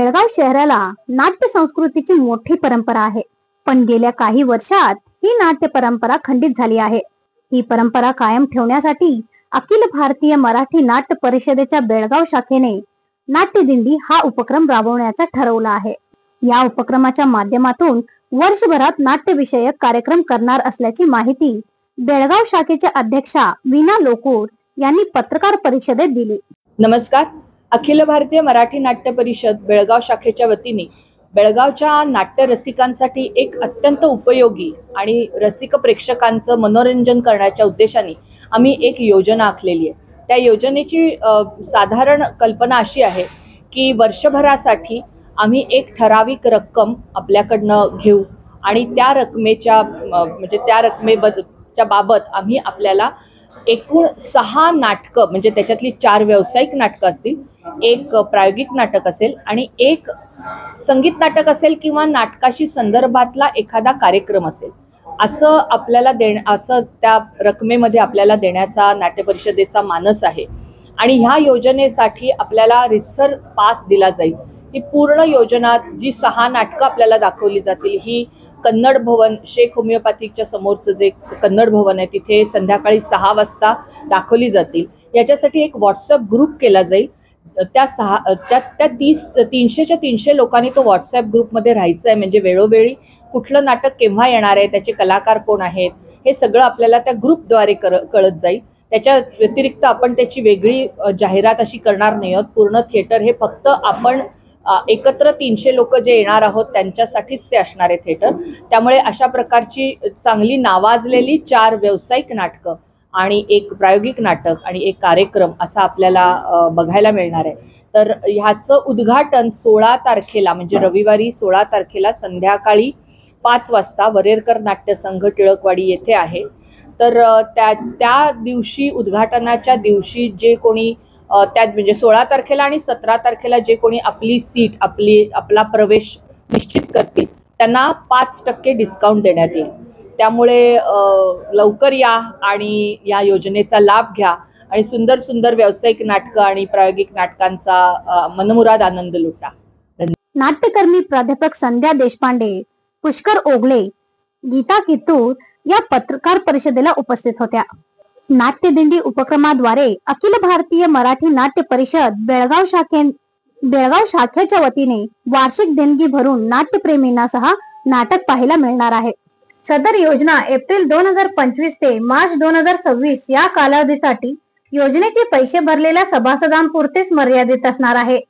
बेळगाव शहराला नाट्य संस्कृतीची मोठी परंपरा आहे, पण गेल्या काही वर्षात ही नाट्य परंपरा खंडित झाली आहे। ही परंपरा कायम ठेवण्यासाठी अखिल भारतीय मराठी नाट्य परिषदेच्या बेळगाव शाखेने नाट्य दिंडी हा उपक्रम राबवण्याचा ठरवला आहे। या उपक्रमाच्या माध्यमातून वर्षभरात नाट्य विषयक कार्यक्रम करणार असल्याची माहिती बेळगाव शाखेच्या अध्यक्षा वीणा लोकूर यांनी पत्रकार परिषदेत दिली। नमस्कार। अखिल भारतीय मराठी नाट्य परिषद बेळगाव शाखेच्या वतीने बेळगावच्या नाट्य रसिकांसाठी एक अत्यंत उपयोगी आणि रसिक प्रेक्षकांचं मनोरंजन करण्याच्या उद्देशाने आम्ही एक योजना आखलेली आहे। त्या योजनेची साधारण कल्पना अशी आहे की वर्षभरासाठी आम्ही एक ठराविक रक्कम आपल्याकडनं घेऊ आणि त्या रकमेच्या त्या रकमेच्या बाबत आम्ही आपल्याला एकूण 6 नाटकं, म्हणजे त्याच्यातली 4 व्यावसायिक नाटकं असतील, एक प्रायोगिक नाटक असेल आणि एक संगीत नाटक असेल किंवा नाटकाशी संदर्भातला एखादा कार्यक्रम असेल, असं आपल्याला असं त्या रकमेमध्ये आपल्याला देण्याचा नाट्य परिषदेचा मानस आहे। आणि ह्या योजनेसाठी आपल्याला रितसर पास दिला जाईल। ही पूर्ण योजना जी 6 नाटकं आपल्याला दाखवली जातील, ही कन्नड भवन, शेख होमिओपॅथिकच्या समोरचं जे कन्नड भवन आहे तिथे संध्याकाळी 6 वाजता दाखवली जातील। याच्यासाठी एक व्हॉट्सअप ग्रुप केला जाईल। त्या 300च्या 300 लोकांनी तो व्हॉट्सअप ग्रुपमध्ये राहायचं आहे, म्हणजे वेळोवेळी कुठलं नाटक केव्हा येणार आहे, त्याचे कलाकार कोण आहेत, हे सगळं आपल्याला त्या ग्रुपद्वारे कळत जाईल। त्याच्या व्यतिरिक्त आपण त्याची वेगळी जाहिरात अशी करणार नाही आहोत। पूर्ण थिएटर हे फक्त आपण एकत्र 300 लोक जे येणार आहोत त्यांच्यासाठीच ते असणार आहे थिएटर। त्यामुळे अशा प्रकारची चांगली नावाजलेली 4 व्यावसायिक नाटकं आणि एक प्रायोगिक नाटक आणि एक कार्यक्रम असा आपल्याला बघायला मिळणार आहे। तर ह्याचं उद्घाटन 16 तारखेला, म्हणजे रविवारी 16 तारखेला संध्याकाळी 5 वाजता वरेरकर नाट्य संघ टिळकवाडी येथे आहे। तर त्या दिवशी, उद्घाटनाच्या दिवशी जे कोणी त्यात म्हणजे 16 तारखेला आणि 17 तारखेला जे कोणी आपली सीट, आपला प्रवेश निश्चित करतील त्यांना 5% डिस्काउंट देण्यात येईल। त्यामुळे लवकर या आणि या योजनेचा लाभ घ्या आणि सुंदर सुंदर व्यावसायिक नाटकं आणि प्रायोगिक नाटकांचा मनमुराद आनंद लुटा। नाट्यकर्मी प्राध्यापक संध्या देशपांडे, पुष्कर ओगले, गीता कित्तूर या पत्रकार परिषदेला उपस्थित होत्या। नाट्य दिंडी उपक्रमाद्वारे अखिल भारतीय मराठी नाट्य परिषद बेळगाव शाखेच्या वतीने वार्षिक देणगी भरून नाट्यप्रेमींनासह नाटक पाहायला मिळणार आहे। सदर योजना एप्रिल 2025 ते मार्च 2026 या कालावधीसाठी योजनेचे पैसे भरलेल्या सभासदांपुरतेच मर्यादित असणार आहे।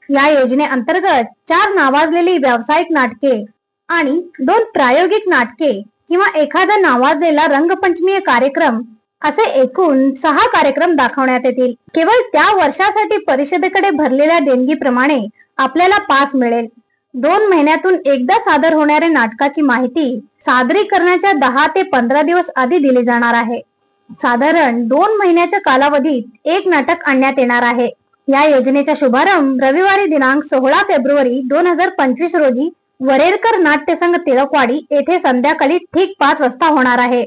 या योजनेअंतर्गत 4 नावाजलेली व्यावसायिक नाटके आणि 2 प्रायोगिक नाटके किंवा एखादा नावाजलेला रंगपंचमीय कार्यक्रम असे एकूण 6 कार्यक्रम दाखवण्यात येतील। केवळ त्या वर्षासाठी परिषदेकडे भरलेल्या देणगीप्रमाणे आपल्याला पास मिळेल। 2 महिन्यातून एकदा सादर होणाऱ्या नाटकाची माहिती सादरीकरणाच्या 10 ते 15 दिवस आधी दिली जाणार आहे। साधारण 2 महिन्याच्या कालावधीत एक नाटक आणण्यात येणार आहे। या योजनेचा शुभारंभ रविवारी दिनांक 16 फेब्रुवारी 2025 रोजी वरेरकर नाट्य संघ टिळकवाडी येथे संध्याकाळी ठीक 5 वाजता होणार आहे।